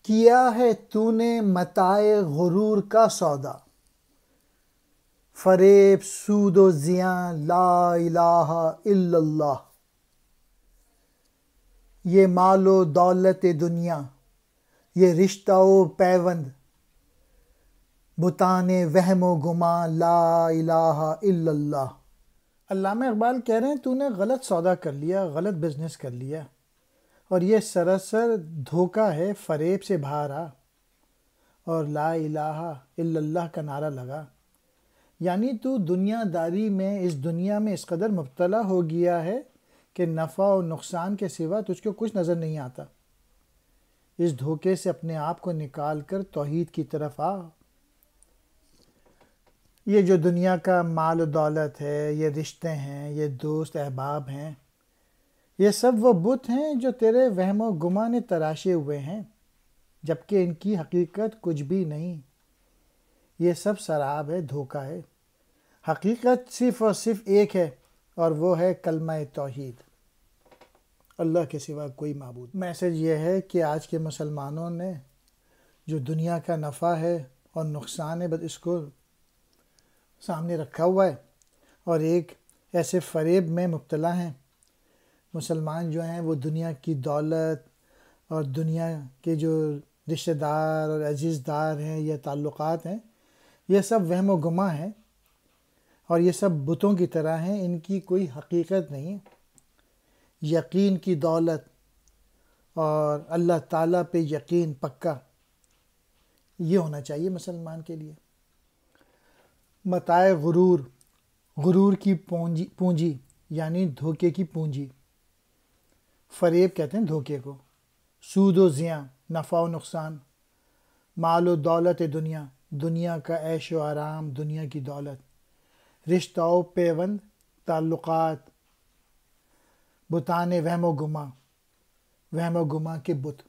کیا ہے تو نے متاع غرور کا سودا، فریب سود و زیاں لا الہ الا اللہ۔ یہ مال و دولت دنیا، یہ رشتہ و پیوند، بتان وہم و گماں لا الہ الا اللہ۔ علامہ اقبال کہہ رہے ہیں تو نے غلط سودا کر لیا، غلط بزنس کر لیا، اور یہ سراسر دھوکہ ہے، فریب سے باہر آ اور لا الہ الا اللہ کا نعرہ لگا۔ یعنی تو دنیا داری میں، اس دنیا میں اس قدر مبتلا ہو گیا ہے کہ نفع و نقصان کے سوا تجھ کو کچھ نظر نہیں آتا۔ اس دھوکے سے اپنے آپ کو نکال کر توحید کی طرف آ۔ یہ جو دنیا کا مال و دولت ہے، یہ رشتے ہیں، یہ دوست احباب ہیں، یہ سب وہ بت ہیں جو تیرے وہم و گمان نے تراشے ہوئے ہیں، جبکہ ان کی حقیقت کچھ بھی نہیں۔ یہ سب سراب ہے، دھوکہ ہے۔ حقیقت صرف اور صرف ایک ہے، اور وہ ہے کلمہ توحید، اللہ کے سوا کوئی معبود۔ میسج یہ ہے کہ آج کے مسلمانوں نے جو دنیا کا نفع ہے اور نقصان ہے، بس اس کو سامنے رکھا ہوا ہے اور ایک ایسے فریب میں مبتلا ہیں۔ مسلمان جو ہیں وہ دنیا کی دولت اور دنیا کے جو رشتہ دار اور عزیزدار ہیں یا تعلقات ہیں، یہ سب وہم و گماں ہیں اور یہ سب بتوں کی طرح ہیں، ان کی کوئی حقیقت نہیں۔ یقین کی دولت اور اللہ تعالیٰ پہ یقین پکا، یہ ہونا چاہیے مسلمان کے لیے۔ متاع غرور، غرور کی پونجی یعنی دھوکے کی پونجی۔ فریب کہتے ہیں دھوکے کو۔ سود و زیاں، نفع و نقصان۔ مال و دولت دنیا، دنیا کا عیش و آرام، دنیا کی دولت۔ رشتہ و پیوند، تعلقات۔ بتان وہم و گماں، وہم و گماں کے بت۔